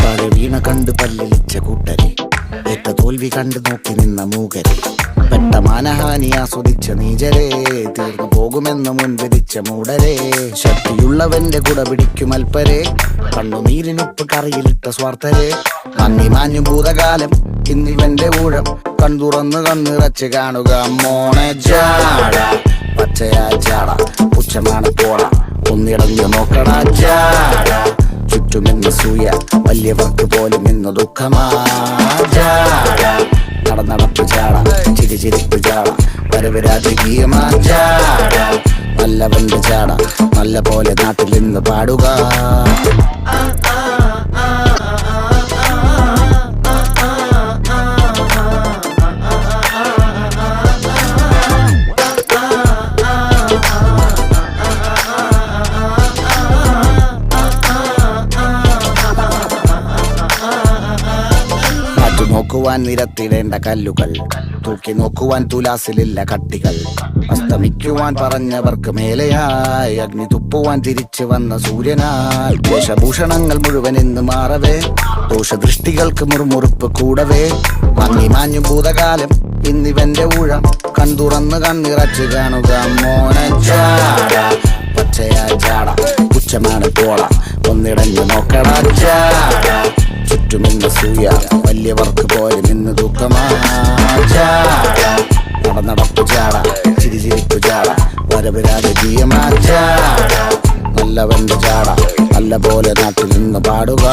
താഴെ വീണ കണ്ട് പല്ലിളിച്ച കൂട്ടരെ, ഏറ്റ തോൽവി കണ്ട് നോക്കി നിന്ന മൂകരെ, പെട്ട മാനഹാനി ആസ്വദിച്ച നീചരെ, തീർന്നു പോകുമെന്ന് മുൻവിധിച്ച മൂടരെ, ശക്തിയുള്ളവന്റെ കുട പിടിക്കും അൽപ്പരെ, കണ്ണുനീരിനൊപ്പ് കറിയിലിട്ട സ്വാർത്ഥരെ, നന്ദി മാഞ്ഞു ഭൂതകാലം ഇന്നിവന്റെ ഊഴം, കൺതുറന്ന് കണ്ണിറച്ച് കാണുക മോണെ ജാട, പച്ചയാ ജാട പുച്ഛമാണ് പോട, ഒന്നിടഞ്ഞു നോക്കടാ ജാട, ചുറ്റുമെന്ന് സൂയ വലിയവർക്ക് പോലും ഇന്ന് ദുഃഖമാ ജാട, നടപ്പ് ജാട ചിരിച്ചിരിപ്പ് ജാട, വരവ് രാജകീയമാ ജാട, നല്ലവന്റെ ജാട നല്ല പോലെ നാട്ടിൽ ഇന്ന് പാടുക. നോക്കുവാൻ നിരത്തിടേണ്ട കല്ലുകൾ, തൂക്കി നോക്കുവാൻ തുലാസിലില്ല കട്ടികൾ, അസ്തമിക്കുവാൻ പറഞ്ഞവർക്ക് മേലെയായി അഗ്നി തുപ്പുവാൻ തിരിച്ചു വന്ന സൂര്യനായി, വേഷഭൂഷണങ്ങൾ മുഴുവൻ ഇന്ന് മാറവേ, ദോഷദൃഷ്ടികൾക്ക് മുറുമുറുപ്പ് കൂടവേ, മങ്ങി മാഞ്ഞു ഭൂതകാലം ഇന്നിവന്റെ ഊഴം, കൺതുറന്ന് കണ്ണിറച്ച് കാണുക മോനെ ജാട, പച്ചയാ ജാട പുച്ഛമാണ് പോള, ഒന്നിടഞ്ഞു നോക്കടാ ജാട, ചുറ്റുമിന്ന് സൂയ വലിയവർക്ക് പോലും ഇന്ന് ദുഃഖമാ ജാട, നടപ്പ് ജാട ചിരിച്ചിരിപ്പ് ജാട, വരവ് രാജകീയമാ ജാട, നല്ലവന്റെ ജാട നല്ല പോലെ നാട്ടിൽ നിന്ന് പാടുക.